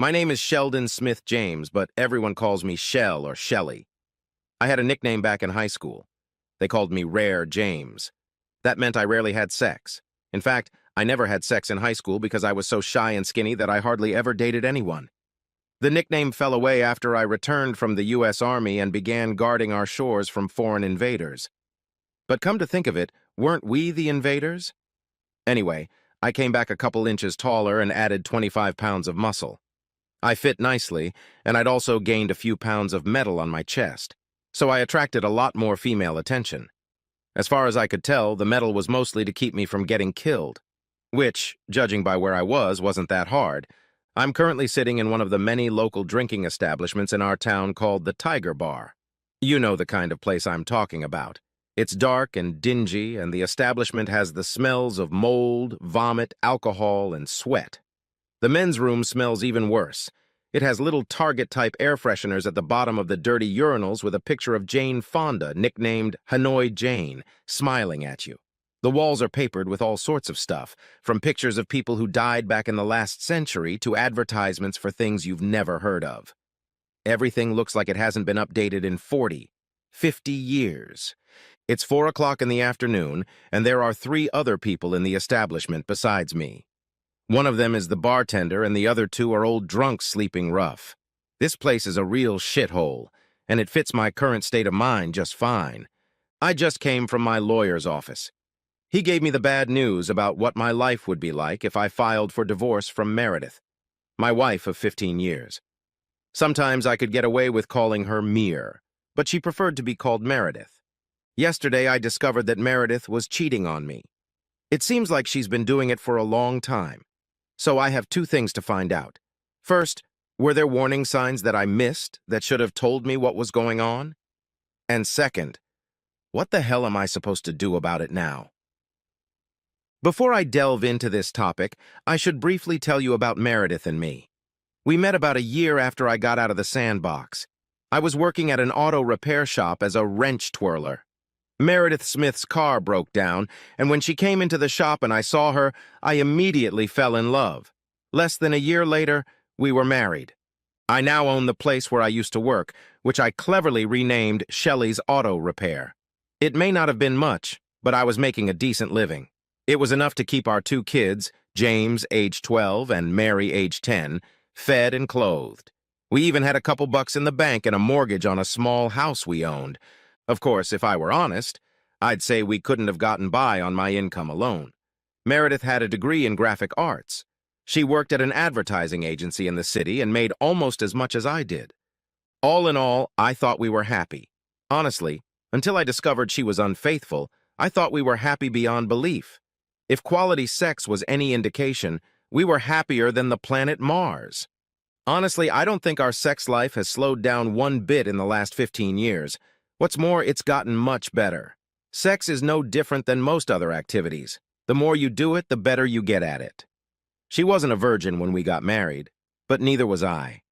My name is Sheldon Smith James, but everyone calls me Shell or Shelly. I had a nickname back in high school. They called me Rare James. That meant I rarely had sex. In fact, I never had sex in high school because I was so shy and skinny that I hardly ever dated anyone. The nickname fell away after I returned from the U.S. Army and began guarding our shores from foreign invaders. But come to think of it, weren't we the invaders? Anyway, I came back a couple inches taller and added 25 pounds of muscle. I fit nicely, and I'd also gained a few pounds of metal on my chest, so I attracted a lot more female attention. As far as I could tell, the metal was mostly to keep me from getting killed, which, judging by where I was, wasn't that hard. I'm currently sitting in one of the many local drinking establishments in our town called the Tiger Bar. You know the kind of place I'm talking about. It's dark and dingy, and the establishment has the smells of mold, vomit, alcohol, and sweat. The men's room smells even worse. It has little Target-type air fresheners at the bottom of the dirty urinals with a picture of Jane Fonda, nicknamed Hanoi Jane, smiling at you. The walls are papered with all sorts of stuff, from pictures of people who died back in the last century to advertisements for things you've never heard of. Everything looks like it hasn't been updated in 40, 50 years. It's 4 o'clock in the afternoon, and there are 3 other people in the establishment besides me. One of them is the bartender, and the other 2 are old drunks sleeping rough. This place is a real shithole, and it fits my current state of mind just fine. I just came from my lawyer's office. He gave me the bad news about what my life would be like if I filed for divorce from Meredith, my wife of 15 years. Sometimes I could get away with calling her Mere, but she preferred to be called Meredith. Yesterday, I discovered that Meredith was cheating on me. It seems like she's been doing it for a long time. So I have 2 things to find out. First, were there warning signs that I missed that should have told me what was going on? And second, what the hell am I supposed to do about it now? Before I delve into this topic, I should briefly tell you about Meredith and me. We met about a year after I got out of the sandbox. I was working at an auto repair shop as a wrench twirler. Meredith Smith's car broke down, and when she came into the shop and I saw her, I immediately fell in love. Less than a year later, we were married. I now own the place where I used to work, which I cleverly renamed Shelley's Auto Repair. It may not have been much, but I was making a decent living. It was enough to keep our 2 kids, James, age 12, and Mary, age 10, fed and clothed. We even had a couple bucks in the bank and a mortgage on a small house we owned. Of course, if I were honest, I'd say we couldn't have gotten by on my income alone. Meredith had a degree in graphic arts. She worked at an advertising agency in the city and made almost as much as I did. All in all, I thought we were happy. Honestly, until I discovered she was unfaithful, I thought we were happy beyond belief. If quality sex was any indication, we were happier than the planet Mars. Honestly, I don't think our sex life has slowed down one bit in the last 15 years. What's more, it's gotten much better. Sex is no different than most other activities. The more you do it, the better you get at it. She wasn't a virgin when we got married, but neither was I.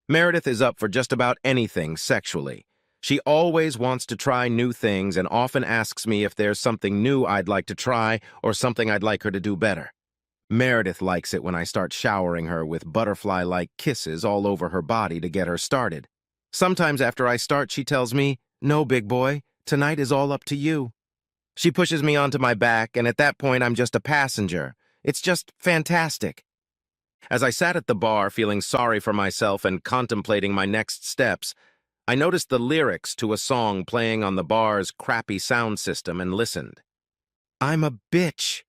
Meredith is up for just about anything sexually. She always wants to try new things and often asks me if there's something new I'd like to try or something I'd like her to do better. Meredith likes it when I start showering her with butterfly-like kisses all over her body to get her started. Sometimes after I start, she tells me, "No, big boy, tonight is all up to you." She pushes me onto my back, and at that point, I'm just a passenger. It's just fantastic. As I sat at the bar feeling sorry for myself and contemplating my next steps, I noticed the lyrics to a song playing on the bar's crappy sound system and listened. I'm a bitch.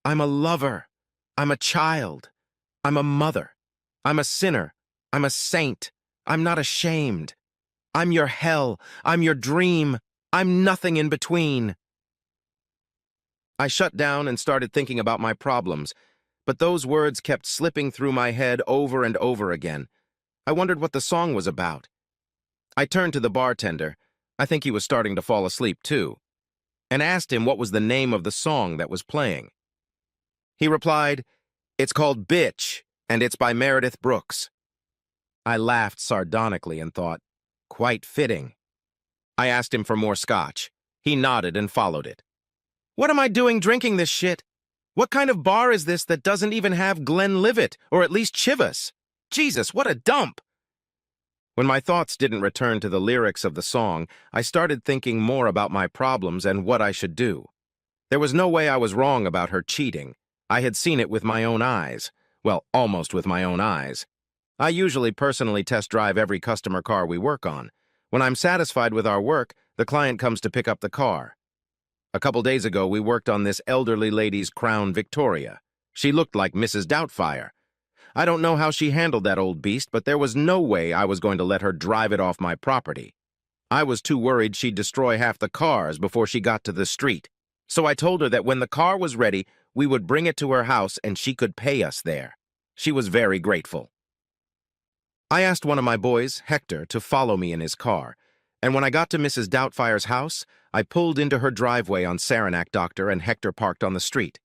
I'm a lover. I'm a child. I'm a mother. I'm a sinner. I'm a saint. I'm not ashamed. I'm your hell. I'm your dream. I'm nothing in between. I shut down and started thinking about my problems, but those words kept slipping through my head over and over again. I wondered what the song was about. I turned to the bartender, I think he was starting to fall asleep too, and asked him what was the name of the song that was playing. He replied, "It's called Bitch, and it's by Meredith Brooks." I laughed sardonically and thought, quite fitting. I asked him for more scotch. He nodded and followed it. What am I doing drinking this shit? What kind of bar is this that doesn't even have Glenlivet, or at least Chivas? Jesus, what a dump! When my thoughts didn't return to the lyrics of the song, I started thinking more about my problems and what I should do. There was no way I was wrong about her cheating. I had seen it with my own eyes. Well, almost with my own eyes. I usually personally test drive every customer car we work on. When I'm satisfied with our work, the client comes to pick up the car. A couple days ago, we worked on this elderly lady's Crown Victoria. She looked like Mrs. Doubtfire. I don't know how she handled that old beast, but there was no way I was going to let her drive it off my property. I was too worried she'd destroy half the cars before she got to the street. So I told her that when the car was ready, we would bring it to her house and she could pay us there. She was very grateful. I asked one of my boys, Hector, to follow me in his car, and when I got to Mrs. Doubtfire's house, I pulled into her driveway on Saranac Doctor and Hector parked on the street.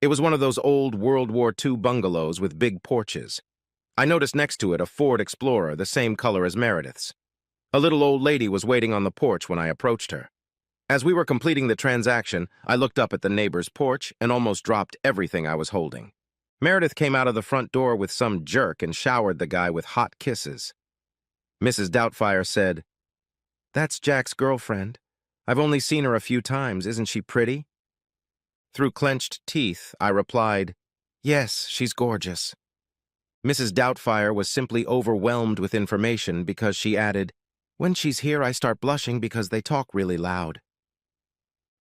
It was one of those old World War II bungalows with big porches. I noticed next to it a Ford Explorer, the same color as Meredith's. A little old lady was waiting on the porch when I approached her. As we were completing the transaction, I looked up at the neighbor's porch and almost dropped everything I was holding. Meredith came out of the front door with some jerk and showered the guy with hot kisses. Mrs. Doubtfire said, "That's Jack's girlfriend. I've only seen her a few times. Isn't she pretty?" Through clenched teeth, I replied, "Yes, she's gorgeous." Mrs. Doubtfire was simply overwhelmed with information because she added, "When she's here, I start blushing because they talk really loud."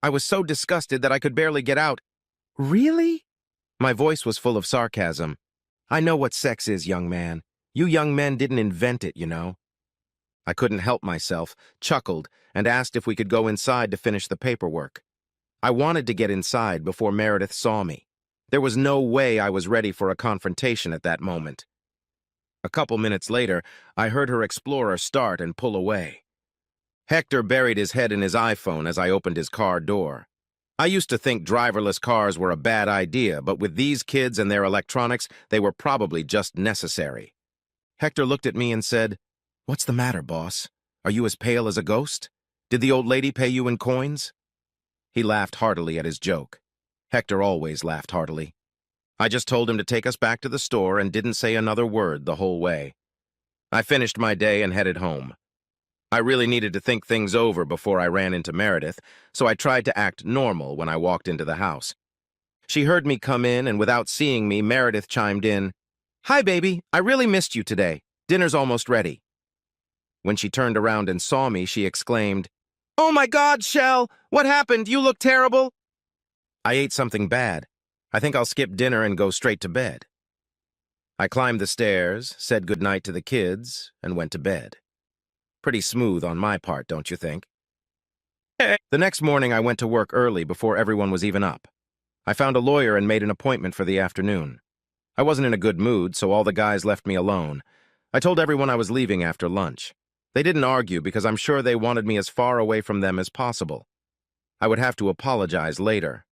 I was so disgusted that I could barely get out, "Really?" My voice was full of sarcasm. "I know what sex is, young man. You young men didn't invent it, you know." I couldn't help myself, chuckled, and asked if we could go inside to finish the paperwork. I wanted to get inside before Meredith saw me. There was no way I was ready for a confrontation at that moment. A couple minutes later, I heard her Explorer start and pull away. Hector buried his head in his iPhone as I opened his car door. I used to think driverless cars were a bad idea, but with these kids and their electronics, they were probably just necessary. Hector looked at me and said, "What's the matter, boss? Are you as pale as a ghost? Did the old lady pay you in coins?" He laughed heartily at his joke. Hector always laughed heartily. I just told him to take us back to the store and didn't say another word the whole way. I finished my day and headed home. I really needed to think things over before I ran into Meredith, so I tried to act normal when I walked into the house. She heard me come in, and without seeing me, Meredith chimed in, "Hi, baby. I really missed you today. Dinner's almost ready." When she turned around and saw me, she exclaimed, "Oh my God, Shell! What happened? You look terrible!" "I ate something bad. I think I'll skip dinner and go straight to bed." I climbed the stairs, said goodnight to the kids, and went to bed. Pretty smooth on my part, don't you think? The next morning, I went to work early before everyone was even up. I found a lawyer and made an appointment for the afternoon. I wasn't in a good mood, so all the guys left me alone. I told everyone I was leaving after lunch. They didn't argue because I'm sure they wanted me as far away from them as possible. I would have to apologize later.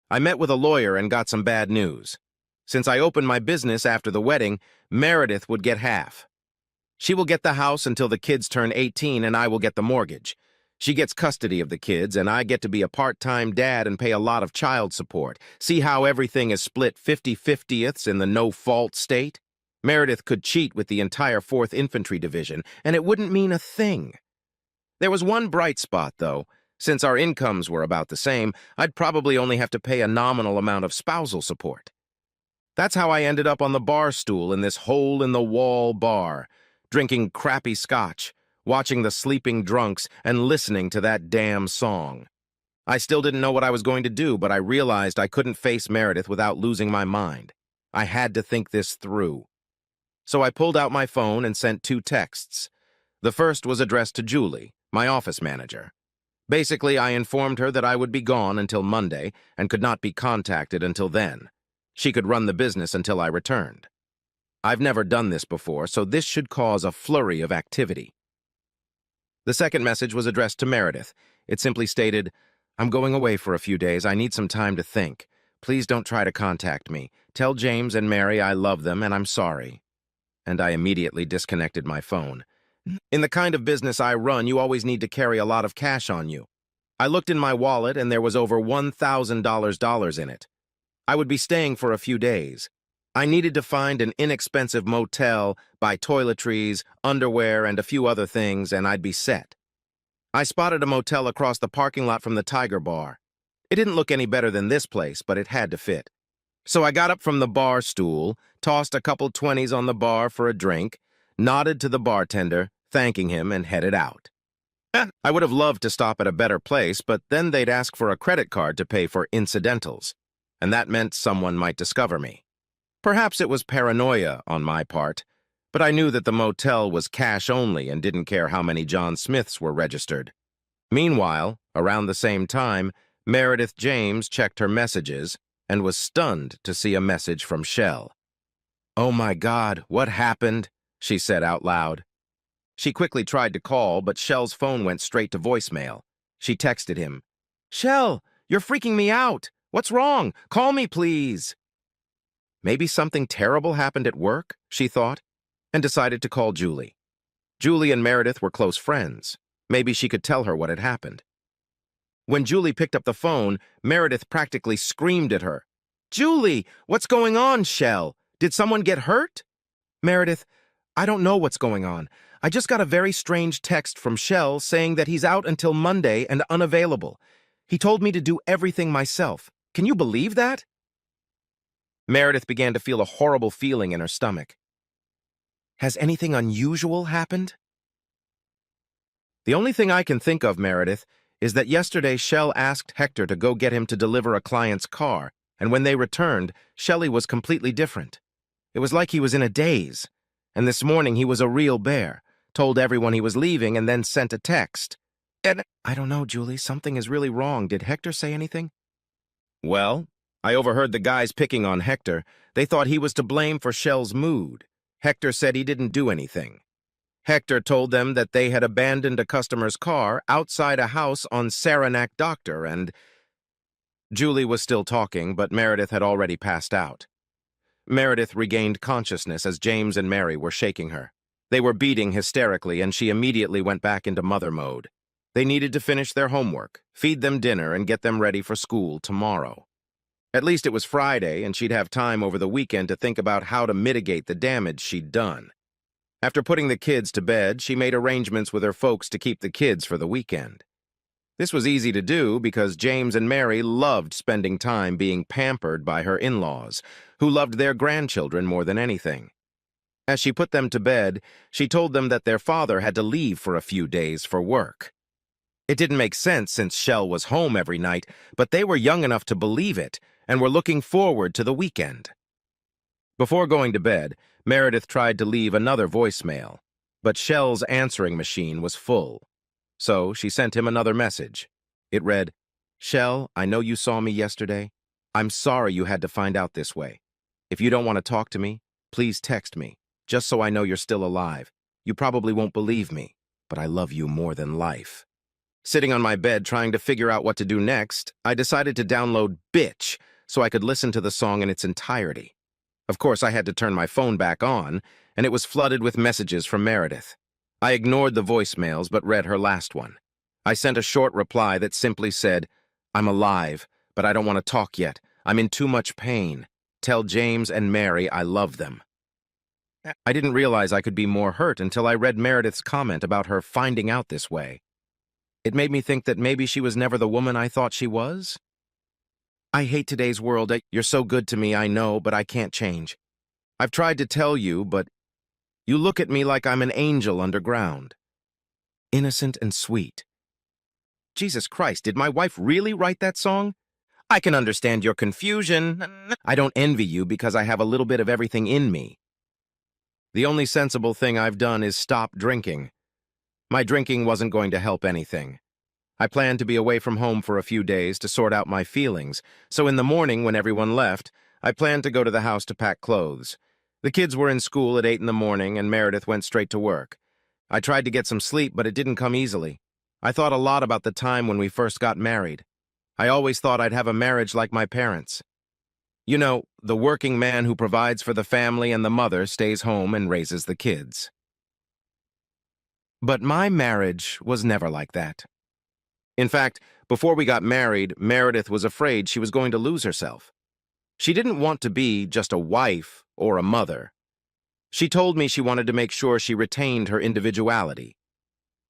I met with a lawyer and got some bad news. Since I opened my business after the wedding, Meredith would get half. She will get the house until the kids turn 18 and I will get the mortgage. She gets custody of the kids and I get to be a part-time dad and pay a lot of child support. See how everything is split 50-50ths in the no-fault state? Meredith could cheat with the entire 4th Infantry Division and it wouldn't mean a thing. There was one bright spot, though. Since our incomes were about the same, I'd probably only have to pay a nominal amount of spousal support. That's how I ended up on the bar stool in this hole-in-the-wall bar, drinking crappy scotch, watching the sleeping drunks, and listening to that damn song. I still didn't know what I was going to do, but I realized I couldn't face Meredith without losing my mind. I had to think this through. So I pulled out my phone and sent 2 texts. The first was addressed to Julie, my office manager. Basically, I informed her that I would be gone until Monday and could not be contacted until then. She could run the business until I returned. I've never done this before, so this should cause a flurry of activity. The second message was addressed to Meredith. It simply stated, "I'm going away for a few days. I need some time to think. Please don't try to contact me. Tell James and Mary I love them and I'm sorry." And I immediately disconnected my phone. In the kind of business I run, you always need to carry a lot of cash on you. I looked in my wallet and there was over $1,000 in it. I would be staying for a few days. I needed to find an inexpensive motel, buy toiletries, underwear, and a few other things, and I'd be set. I spotted a motel across the parking lot from the Tiger Bar. It didn't look any better than this place, but it had to fit. So I got up from the bar stool, tossed a couple 20s on the bar for a drink, nodded to the bartender, thanking him, and headed out. I would have loved to stop at a better place, but then they'd ask for a credit card to pay for incidentals, and that meant someone might discover me. Perhaps it was paranoia on my part, but I knew that the motel was cash only and didn't care how many John Smiths were registered. Meanwhile, around the same time, Meredith James checked her messages and was stunned to see a message from Shell. "Oh my God, what happened?" she said out loud. She quickly tried to call, but Shell's phone went straight to voicemail. She texted him, "Shell, you're freaking me out. What's wrong? Call me, please." Maybe something terrible happened at work, she thought, and decided to call Julie. Julie and Meredith were close friends. Maybe she could tell her what had happened. When Julie picked up the phone, Meredith practically screamed at her. "Julie, what's going on, Shell? Did someone get hurt?" "Meredith, I don't know what's going on. I just got a very strange text from Shell saying that he's out until Monday and unavailable. He told me to do everything myself. Can you believe that?" Meredith began to feel a horrible feeling in her stomach. "Has anything unusual happened?" "The only thing I can think of, Meredith, is that yesterday Shell asked Hector to go get him to deliver a client's car, and when they returned, Shelley was completely different. It was like he was in a daze, and this morning he was a real bear, told everyone he was leaving, and then sent a text. And I don't know, Julie, something is really wrong. Did Hector say anything?" "Well, I overheard the guys picking on Hector. They thought he was to blame for Shell's mood. Hector said he didn't do anything. Hector told them that they had abandoned a customer's car outside a house on Saranac Doctor and—" Julie was still talking, but Meredith had already passed out. Meredith regained consciousness as James and Mary were shaking her. They were beating hysterically, and she immediately went back into mother mode. They needed to finish their homework, feed them dinner, and get them ready for school tomorrow. At least it was Friday, and she'd have time over the weekend to think about how to mitigate the damage she'd done. After putting the kids to bed, she made arrangements with her folks to keep the kids for the weekend. This was easy to do because James and Mary loved spending time being pampered by her in-laws, who loved their grandchildren more than anything. As she put them to bed, she told them that their father had to leave for a few days for work. It didn't make sense since Shell was home every night, but they were young enough to believe it and were looking forward to the weekend. Before going to bed, Meredith tried to leave another voicemail, but Shell's answering machine was full. So she sent him another message. It read, "Shell, I know you saw me yesterday. I'm sorry you had to find out this way. If you don't want to talk to me, please text me, just so I know you're still alive. You probably won't believe me, but I love you more than life." Sitting on my bed trying to figure out what to do next, I decided to download Bitch so I could listen to the song in its entirety. Of course, I had to turn my phone back on, and it was flooded with messages from Meredith. I ignored the voicemails but read her last one. I sent a short reply that simply said, "I'm alive, but I don't want to talk yet. I'm in too much pain. Tell James and Mary I love them." I didn't realize I could be more hurt until I read Meredith's comment about her finding out this way. It made me think that maybe she was never the woman I thought she was. "I hate today's world. You're so good to me, I know, but I can't change. I've tried to tell you, but you look at me like I'm an angel underground. Innocent and sweet." Jesus Christ, did my wife really write that song? I can understand your confusion. I don't envy you because I have a little bit of everything in me. The only sensible thing I've done is stop drinking. My drinking wasn't going to help anything. I planned to be away from home for a few days to sort out my feelings, so in the morning when everyone left, I planned to go to the house to pack clothes. The kids were in school at 8 in the morning, and Meredith went straight to work. I tried to get some sleep, but it didn't come easily. I thought a lot about the time when we first got married. I always thought I'd have a marriage like my parents. You know, the working man who provides for the family and the mother stays home and raises the kids. But my marriage was never like that. In fact, before we got married, Meredith was afraid she was going to lose herself. She didn't want to be just a wife or a mother. She told me she wanted to make sure she retained her individuality.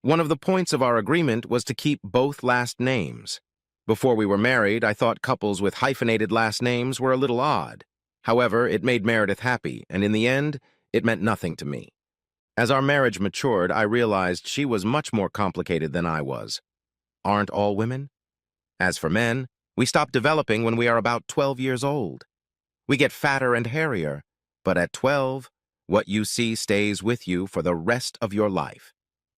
One of the points of our agreement was to keep both last names. Before we were married, I thought couples with hyphenated last names were a little odd. However, it made Meredith happy, and in the end, it meant nothing to me. As our marriage matured, I realized she was much more complicated than I was. Aren't all women? As for men, we stop developing when we are about 12 years old. We get fatter and hairier, but at 12, what you see stays with you for the rest of your life.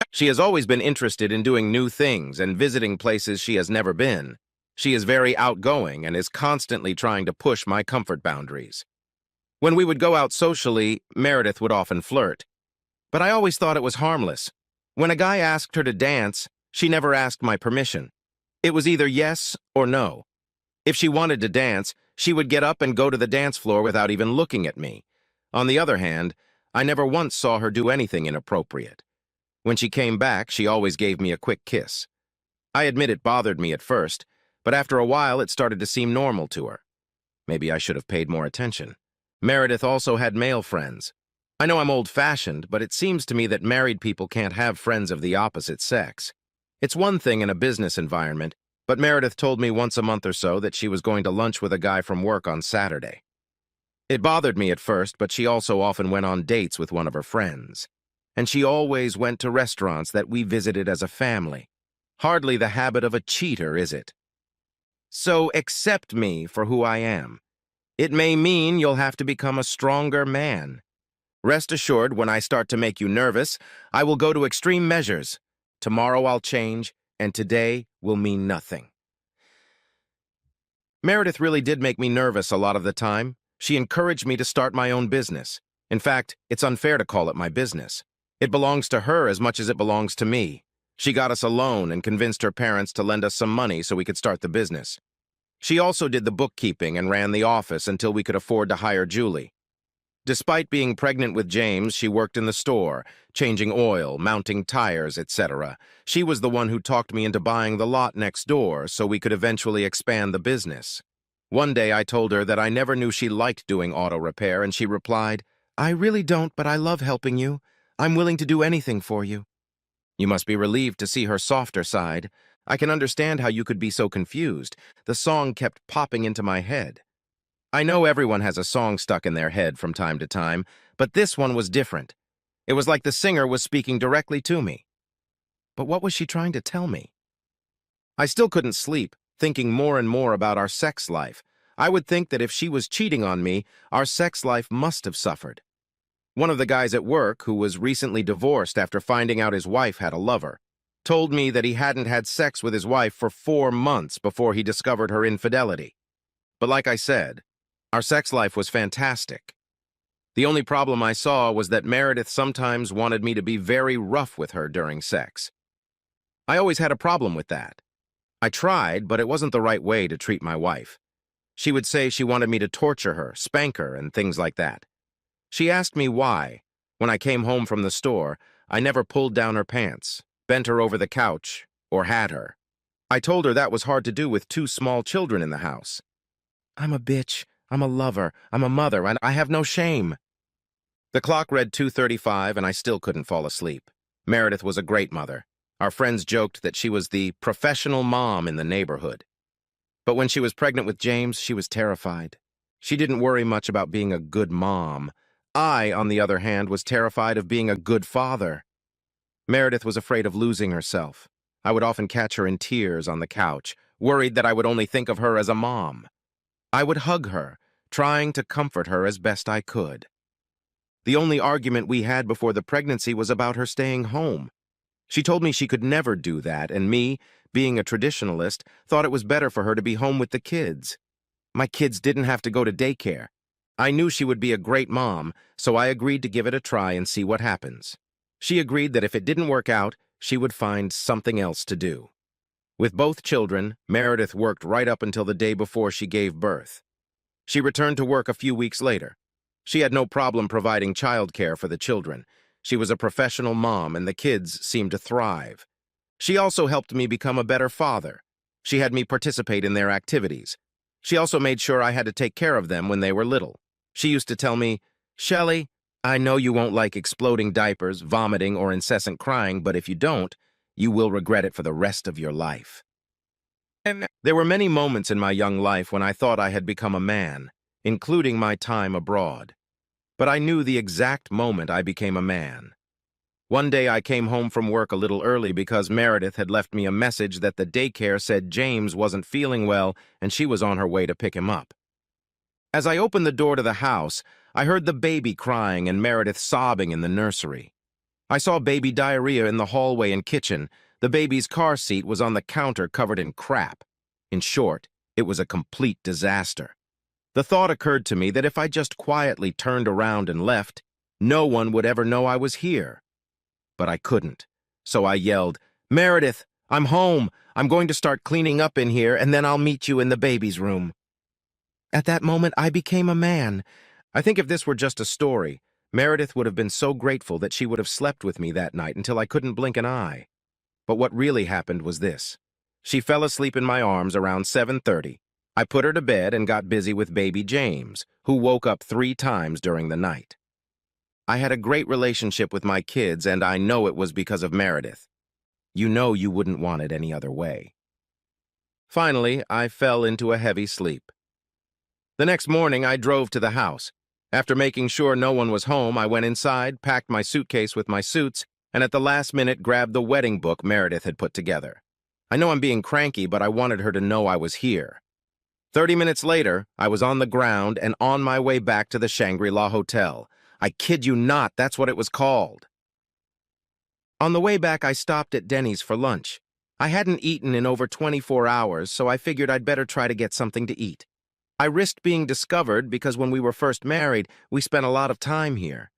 She has always been interested in doing new things and visiting places she has never been. She is very outgoing and is constantly trying to push my comfort boundaries. When we would go out socially, Meredith would often flirt. But I always thought it was harmless. When a guy asked her to dance, she never asked my permission. It was either yes or no. If she wanted to dance, she would get up and go to the dance floor without even looking at me. On the other hand, I never once saw her do anything inappropriate. When she came back, she always gave me a quick kiss. I admit it bothered me at first, but after a while it started to seem normal to her. Maybe I should have paid more attention. Meredith also had male friends. I know I'm old-fashioned, but it seems to me that married people can't have friends of the opposite sex. It's one thing in a business environment, but Meredith told me once a month or so that she was going to lunch with a guy from work on Saturday. It bothered me at first, but she also often went on dates with one of her friends. And she always went to restaurants that we visited as a family. Hardly the habit of a cheater, is it? So accept me for who I am. It may mean you'll have to become a stronger man. Rest assured, when I start to make you nervous, I will go to extreme measures. Tomorrow I'll change, and today will mean nothing. Meredith really did make me nervous a lot of the time. She encouraged me to start my own business. In fact, it's unfair to call it my business. It belongs to her as much as it belongs to me. She got us a loan and convinced her parents to lend us some money so we could start the business. She also did the bookkeeping and ran the office until we could afford to hire Julie. Despite being pregnant with James, she worked in the store, changing oil, mounting tires, etc. She was the one who talked me into buying the lot next door so we could eventually expand the business. One day I told her that I never knew she liked doing auto repair, and she replied, "I really don't, but I love helping you. I'm willing to do anything for you." You must be relieved to see her softer side. I can understand how you could be so confused. The song kept popping into my head. I know everyone has a song stuck in their head from time to time, but this one was different. It was like the singer was speaking directly to me. But what was she trying to tell me? I still couldn't sleep, thinking more and more about our sex life. I would think that if she was cheating on me, our sex life must have suffered. One of the guys at work, who was recently divorced after finding out his wife had a lover, told me that he hadn't had sex with his wife for 4 months before he discovered her infidelity. But like I said, our sex life was fantastic. The only problem I saw was that Meredith sometimes wanted me to be very rough with her during sex. I always had a problem with that. I tried, but it wasn't the right way to treat my wife. She would say she wanted me to torture her, spank her, and things like that. She asked me why. When I came home from the store, I never pulled down her pants, bent her over the couch, or had her. I told her that was hard to do with 2 small children in the house. I'm a bitch. I'm a lover, I'm a mother, and I have no shame. The clock read 2:35, and I still couldn't fall asleep. Meredith was a great mother. Our friends joked that she was the professional mom in the neighborhood. But when she was pregnant with James, she was terrified. She didn't worry much about being a good mom. I, on the other hand, was terrified of being a good father. Meredith was afraid of losing herself. I would often catch her in tears on the couch, worried that I would only think of her as a mom. I would hug her, trying to comfort her as best I could. The only argument we had before the pregnancy was about her staying home. She told me she could never do that, and me, being a traditionalist, thought it was better for her to be home with the kids. My kids didn't have to go to daycare. I knew she would be a great mom, so I agreed to give it a try and see what happens. She agreed that if it didn't work out, she would find something else to do. With both children, Meredith worked right up until the day before she gave birth. She returned to work a few weeks later. She had no problem providing childcare for the children. She was a professional mom, and the kids seemed to thrive. She also helped me become a better father. She had me participate in their activities. She also made sure I had to take care of them when they were little. She used to tell me, Shelley, I know you won't like exploding diapers, vomiting, or incessant crying, but if you don't, you will regret it for the rest of your life. And there were many moments in my young life when I thought I had become a man, including my time abroad. But I knew the exact moment I became a man. One day I came home from work a little early because Meredith had left me a message that the daycare said James wasn't feeling well and she was on her way to pick him up. As I opened the door to the house, I heard the baby crying and Meredith sobbing in the nursery. I saw baby diarrhea in the hallway and kitchen. The baby's car seat was on the counter covered in crap. In short, it was a complete disaster. The thought occurred to me that if I just quietly turned around and left, no one would ever know I was here. But I couldn't. So I yelled, "Meredith, I'm home. I'm going to start cleaning up in here, and then I'll meet you in the baby's room." At that moment, I became a man. I think if this were just a story, Meredith would have been so grateful that she would have slept with me that night until I couldn't blink an eye. But what really happened was this. She fell asleep in my arms around 7:30. I put her to bed and got busy with baby James, who woke up 3 times during the night. I had a great relationship with my kids, and I know it was because of Meredith. You know you wouldn't want it any other way. Finally, I fell into a heavy sleep. The next morning, I drove to the house. After making sure no one was home, I went inside, packed my suitcase with my suits, and at the last minute grabbed the wedding book Meredith had put together. I know I'm being cranky, but I wanted her to know I was here. 30 minutes later, I was on the ground and on my way back to the Shangri-La Hotel. I kid you not, that's what it was called. On the way back, I stopped at Denny's for lunch. I hadn't eaten in over 24 hours, so I figured I'd better try to get something to eat. I risked being discovered because when we were first married, we spent a lot of time here.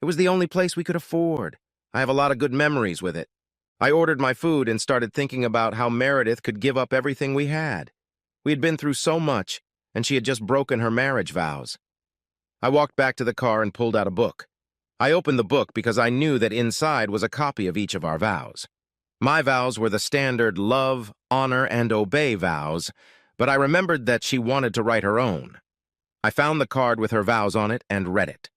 It was the only place we could afford. I have a lot of good memories with it. I ordered my food and started thinking about how Meredith could give up everything we had. We had been through so much, and she had just broken her marriage vows. I walked back to the car and pulled out a book. I opened the book because I knew that inside was a copy of each of our vows. My vows were the standard love, honor, and obey vows, but I remembered that she wanted to write her own. I found the card with her vows on it and read it.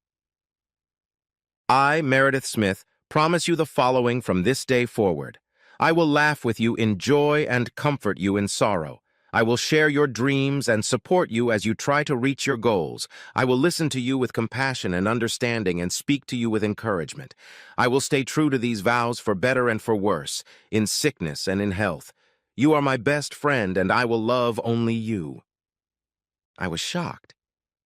I, Meredith Smith, promise you the following from this day forward. I will laugh with you in joy and comfort you in sorrow. I will share your dreams and support you as you try to reach your goals. I will listen to you with compassion and understanding and speak to you with encouragement. I will stay true to these vows for better and for worse, in sickness and in health. You are my best friend, and I will love only you. I was shocked.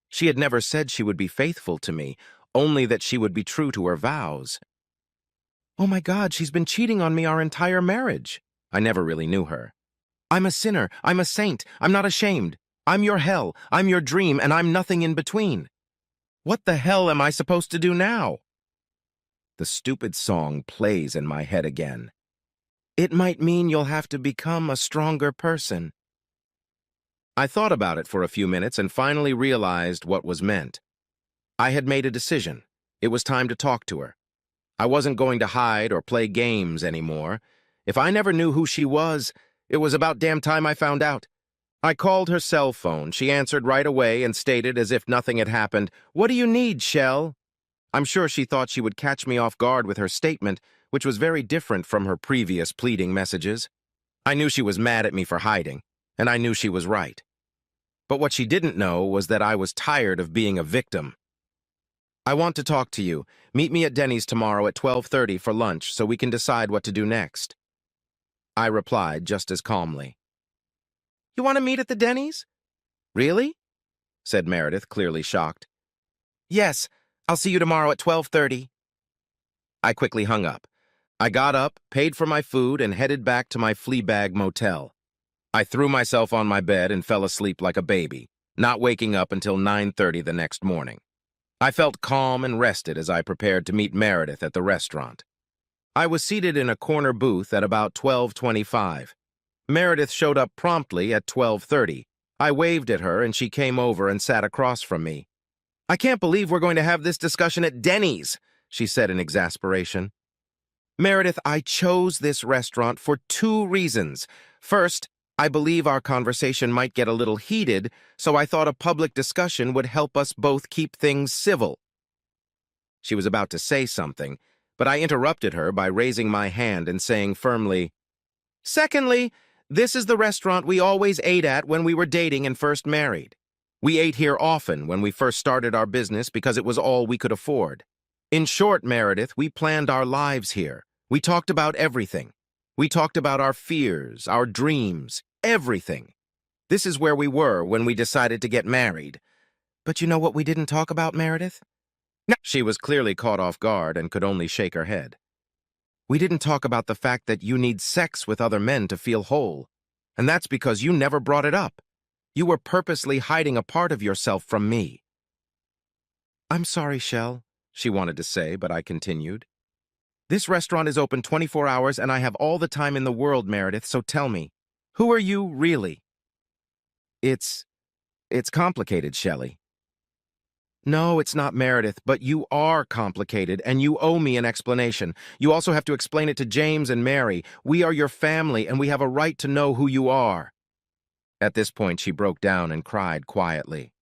She had never said she would be faithful to me, only that she would be true to her vows. Oh my God, she's been cheating on me our entire marriage. I never really knew her. I'm a sinner, I'm a saint, I'm not ashamed. I'm your hell, I'm your dream, and I'm nothing in between. What the hell am I supposed to do now? The stupid song plays in my head again. It might mean you'll have to become a stronger person. I thought about it for a few minutes and finally realized what was meant. I had made a decision. It was time to talk to her. I wasn't going to hide or play games anymore. If I never knew who she was, it was about damn time I found out. I called her cell phone. She answered right away and stated as if nothing had happened, "What do you need, Shell?" I'm sure she thought she would catch me off guard with her statement, which was very different from her previous pleading messages. I knew she was mad at me for hiding, and I knew she was right. But what she didn't know was that I was tired of being a victim. I want to talk to you. Meet me at Denny's tomorrow at 12:30 for lunch so we can decide what to do next. I replied just as calmly. You want to meet at the Denny's? Really? Said Meredith, clearly shocked. Yes, I'll see you tomorrow at 12:30. I quickly hung up. I got up, paid for my food, and headed back to my Fleabag motel. I threw myself on my bed and fell asleep like a baby, not waking up until 9:30 the next morning. I felt calm and rested as I prepared to meet Meredith at the restaurant. I was seated in a corner booth at about 12:25. Meredith showed up promptly at 12:30. I waved at her and she came over and sat across from me. I can't believe we're going to have this discussion at Denny's, she said in exasperation. Meredith, I chose this restaurant for 2 reasons. First, I believe our conversation might get a little heated, so I thought a public discussion would help us both keep things civil. She was about to say something, but I interrupted her by raising my hand and saying firmly, "Secondly, this is the restaurant we always ate at when we were dating and first married. We ate here often when we first started our business because it was all we could afford. In short, Meredith, we planned our lives here. We talked about everything. We talked about our fears, our dreams, everything. This is where we were when we decided to get married. But you know what we didn't talk about, Meredith?" No. She was clearly caught off guard and could only shake her head. "We didn't talk about the fact that you need sex with other men to feel whole. And that's because you never brought it up. You were purposely hiding a part of yourself from me." "I'm sorry, Shell," she wanted to say, but I continued. "This restaurant is open 24 hours and I have all the time in the world, Meredith, so tell me, who are you really?" It's complicated, Shelley." "No, it's not, Meredith, but you are complicated, and you owe me an explanation. You also have to explain it to James and Mary. We are your family, and we have a right to know who you are." At this point, she broke down and cried quietly.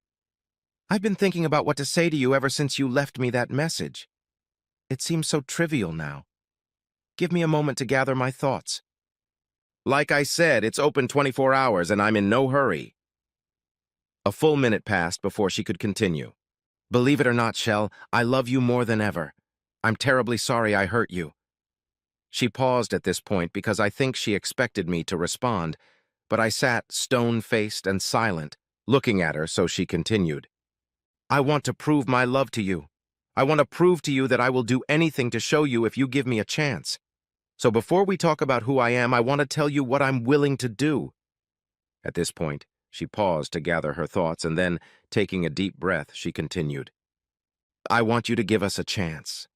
"I've been thinking about what to say to you ever since you left me that message. It seems so trivial now. Give me a moment to gather my thoughts." "Like I said, it's open 24 hours, and I'm in no hurry." A full minute passed before she could continue. "Believe it or not, Shell, I love you more than ever. I'm terribly sorry I hurt you." She paused at this point because I think she expected me to respond, but I sat stone-faced and silent, looking at her, so she continued. "I want to prove my love to you. I want to prove to you that I will do anything to show you if you give me a chance. So before we talk about who I am, I want to tell you what I'm willing to do." At this point, she paused to gather her thoughts, and then, taking a deep breath, she continued. "I want you to give us a chance.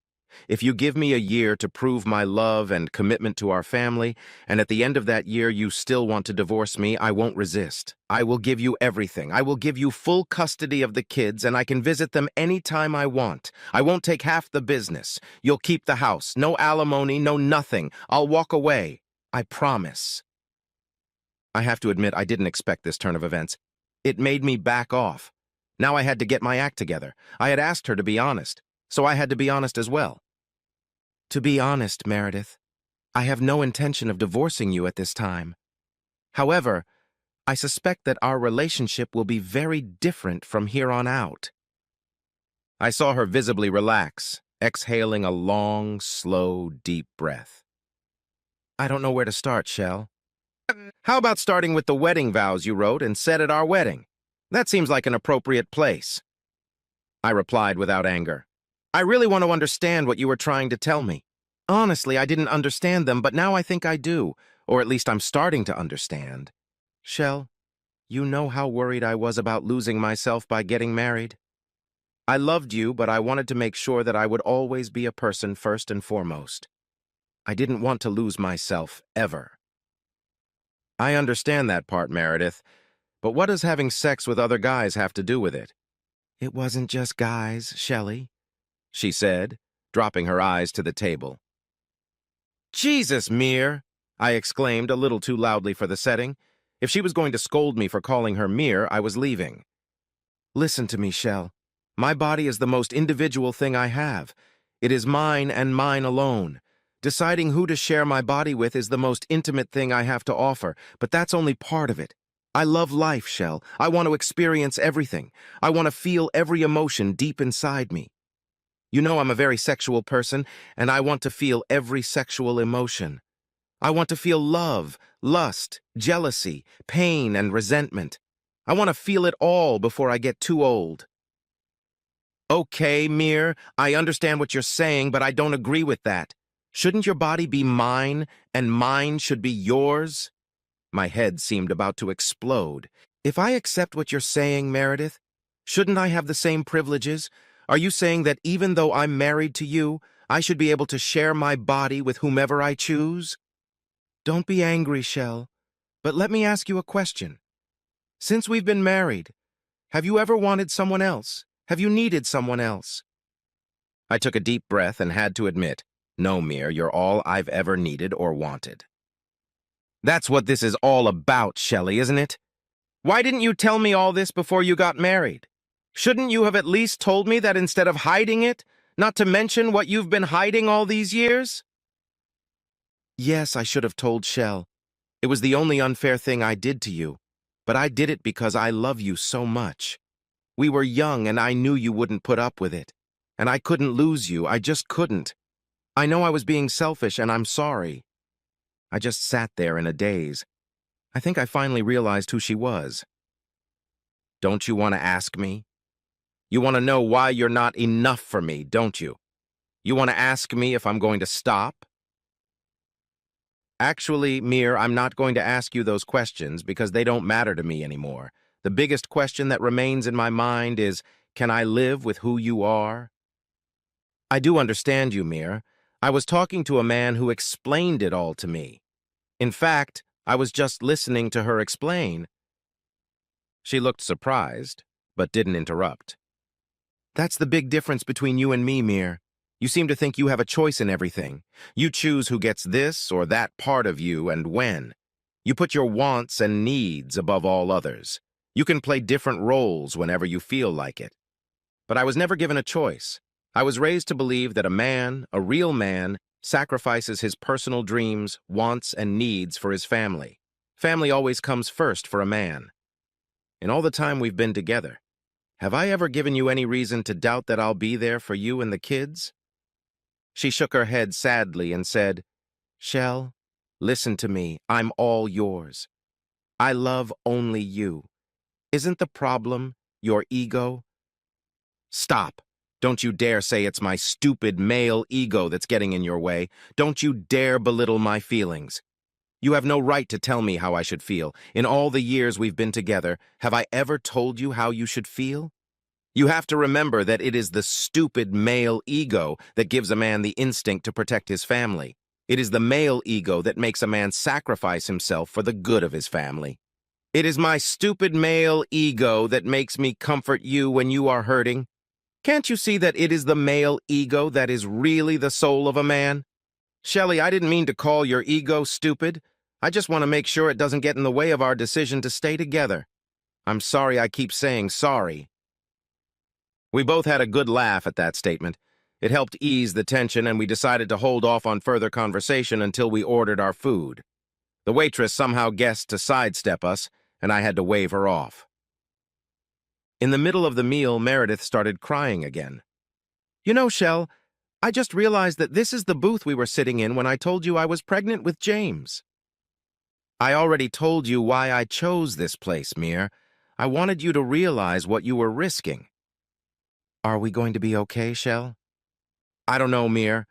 If you give me a year to prove my love and commitment to our family, and at the end of that year you still want to divorce me, I won't resist. I will give you everything. I will give you full custody of the kids, and I can visit them any time I want. I won't take half the business. You'll keep the house. No alimony, no nothing. I'll walk away. I promise." I have to admit I didn't expect this turn of events. It made me back off. Now I had to get my act together. I had asked her to be honest, so I had to be honest as well. "To be honest, Meredith, I have no intention of divorcing you at this time. However, I suspect that our relationship will be very different from here on out." I saw her visibly relax, exhaling a long, slow, deep breath. "I don't know where to start, Shell. How about starting with the wedding vows you wrote and said at our wedding? That seems like an appropriate place." I replied without anger. "I really want to understand what you were trying to tell me. Honestly, I didn't understand them, but now I think I do, or at least I'm starting to understand. Shell, you know how worried I was about losing myself by getting married. I loved you, but I wanted to make sure that I would always be a person first and foremost. I didn't want to lose myself, ever." "I understand that part, Meredith, but what does having sex with other guys have to do with it?" "It wasn't just guys, Shelley," she said, dropping her eyes to the table. "Jesus, Mir!" I exclaimed a little too loudly for the setting. If she was going to scold me for calling her Mir, I was leaving. "Listen to me, Shell. My body is the most individual thing I have. It is mine and mine alone. Deciding who to share my body with is the most intimate thing I have to offer, but that's only part of it. I love life, Shell. I want to experience everything. I want to feel every emotion deep inside me. You know I'm a very sexual person, and I want to feel every sexual emotion. I want to feel love, lust, jealousy, pain, and resentment. I want to feel it all before I get too old." "Okay, Mir, I understand what you're saying, but I don't agree with that. Shouldn't your body be mine, and mine should be yours?" My head seemed about to explode. "If I accept what you're saying, Meredith, shouldn't I have the same privileges? Are you saying that even though I'm married to you, I should be able to share my body with whomever I choose?" "Don't be angry, Shell, but let me ask you a question. Since we've been married, have you ever wanted someone else? Have you needed someone else?" I took a deep breath and had to admit, "No, Mir, you're all I've ever needed or wanted." "That's what this is all about, Shelley, isn't it? Why didn't you tell me all this before you got married? Shouldn't you have at least told me that instead of hiding it? Not to mention what you've been hiding all these years? Yes, I should have told Shell. It was the only unfair thing I did to you. But I did it because I love you so much. We were young and I knew you wouldn't put up with it. And I couldn't lose you, I just couldn't. I know I was being selfish and I'm sorry. I just sat there in a daze. I think I finally realized who she was. Don't you want to ask me? You want to know why you're not enough for me, don't you? You want to ask me if I'm going to stop? Actually, Mir, I'm not going to ask you those questions because they don't matter to me anymore. The biggest question that remains in my mind is, can I live with who you are? I do understand you, Mir. I was talking to a man who explained it all to me. In fact, I was just listening to her explain. She looked surprised, but didn't interrupt. That's the big difference between you and me, Mir. You seem to think you have a choice in everything. You choose who gets this or that part of you and when. You put your wants and needs above all others. You can play different roles whenever you feel like it. But I was never given a choice. I was raised to believe that a man, a real man, sacrifices his personal dreams, wants, and needs for his family. Family always comes first for a man. In all the time we've been together, have I ever given you any reason to doubt that I'll be there for you and the kids? She shook her head sadly and said, Shell, listen to me. I'm all yours. I love only you. Isn't the problem your ego? Stop. Don't you dare say it's my stupid male ego that's getting in your way. Don't you dare belittle my feelings. You have no right to tell me how I should feel. In all the years we've been together, have I ever told you how you should feel? You have to remember that it is the stupid male ego that gives a man the instinct to protect his family. It is the male ego that makes a man sacrifice himself for the good of his family. It is my stupid male ego that makes me comfort you when you are hurting. Can't you see that it is the male ego that is really the soul of a man? Shelley, I didn't mean to call your ego stupid. I just want to make sure it doesn't get in the way of our decision to stay together. I'm sorry I keep saying sorry. We both had a good laugh at that statement. It helped ease the tension, and we decided to hold off on further conversation until we ordered our food. The waitress somehow guessed to sidestep us, and I had to wave her off. In the middle of the meal, Meredith started crying again. You know, Shell, I just realized that this is the booth we were sitting in when I told you I was pregnant with James. I already told you why I chose this place, Mir. I wanted you to realize what you were risking. Are we going to be okay, Shell? I don't know, Mir,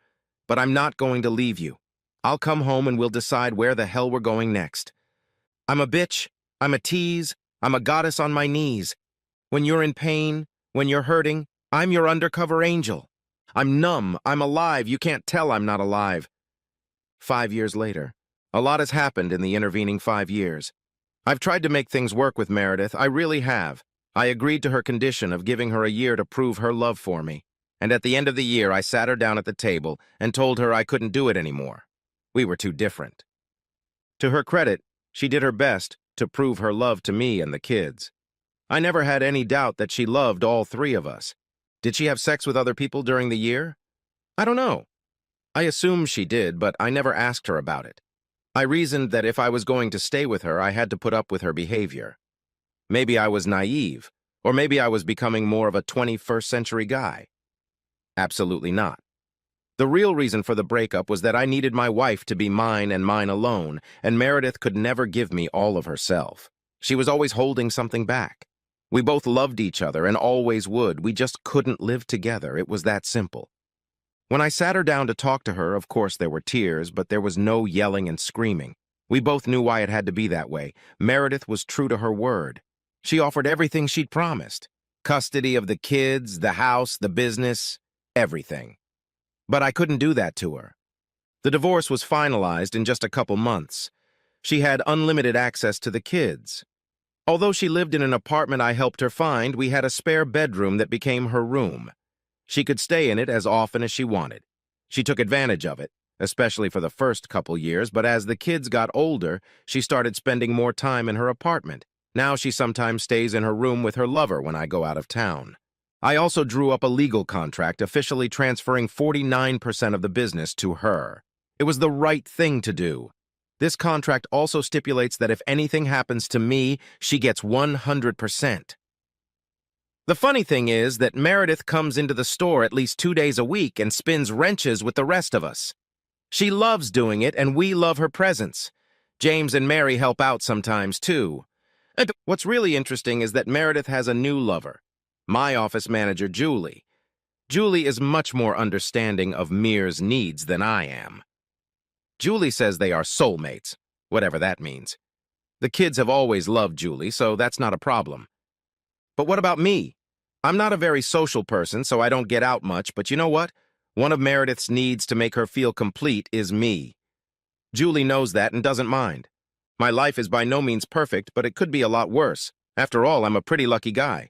but I'm not going to leave you. I'll come home and we'll decide where the hell we're going next. I'm a bitch, I'm a tease, I'm a goddess on my knees. When you're in pain, when you're hurting, I'm your undercover angel. I'm numb, I'm alive, you can't tell I'm not alive. 5 years later. A lot has happened in the intervening 5 years. I've tried to make things work with Meredith, I really have. I agreed to her condition of giving her a year to prove her love for me. And at the end of the year, I sat her down at the table and told her I couldn't do it anymore. We were too different. To her credit, she did her best to prove her love to me and the kids. I never had any doubt that she loved all 3 of us. Did she have sex with other people during the year? I don't know. I assume she did, but I never asked her about it. I reasoned that if I was going to stay with her, I had to put up with her behavior. Maybe I was naive, or maybe I was becoming more of a 21st century guy. Absolutely not. The real reason for the breakup was that I needed my wife to be mine and mine alone, and Meredith could never give me all of herself. She was always holding something back. We both loved each other and always would. We just couldn't live together. It was that simple. When I sat her down to talk to her, of course there were tears, but there was no yelling and screaming. We both knew why it had to be that way. Meredith was true to her word. She offered everything she'd promised. Custody of the kids, the house, the business, everything. But I couldn't do that to her. The divorce was finalized in just a couple months. She had unlimited access to the kids. Although she lived in an apartment I helped her find, we had a spare bedroom that became her room. She could stay in it as often as she wanted. She took advantage of it, especially for the first couple years, but as the kids got older, she started spending more time in her apartment. Now she sometimes stays in her room with her lover when I go out of town. I also drew up a legal contract officially transferring 49% of the business to her. It was the right thing to do. This contract also stipulates that if anything happens to me, she gets 100%. The funny thing is that Meredith comes into the store at least 2 days a week and spins wrenches with the rest of us. She loves doing it, and we love her presence. James and Mary help out sometimes, too. And what's really interesting is that Meredith has a new lover, my office manager, Julie. Julie is much more understanding of Mir's needs than I am. Julie says they are soulmates, whatever that means. The kids have always loved Julie, so that's not a problem. But what about me? I'm not a very social person, so I don't get out much, but you know what? One of Meredith's needs to make her feel complete is me. Julie knows that and doesn't mind. My life is by no means perfect, but it could be a lot worse. After all, I'm a pretty lucky guy.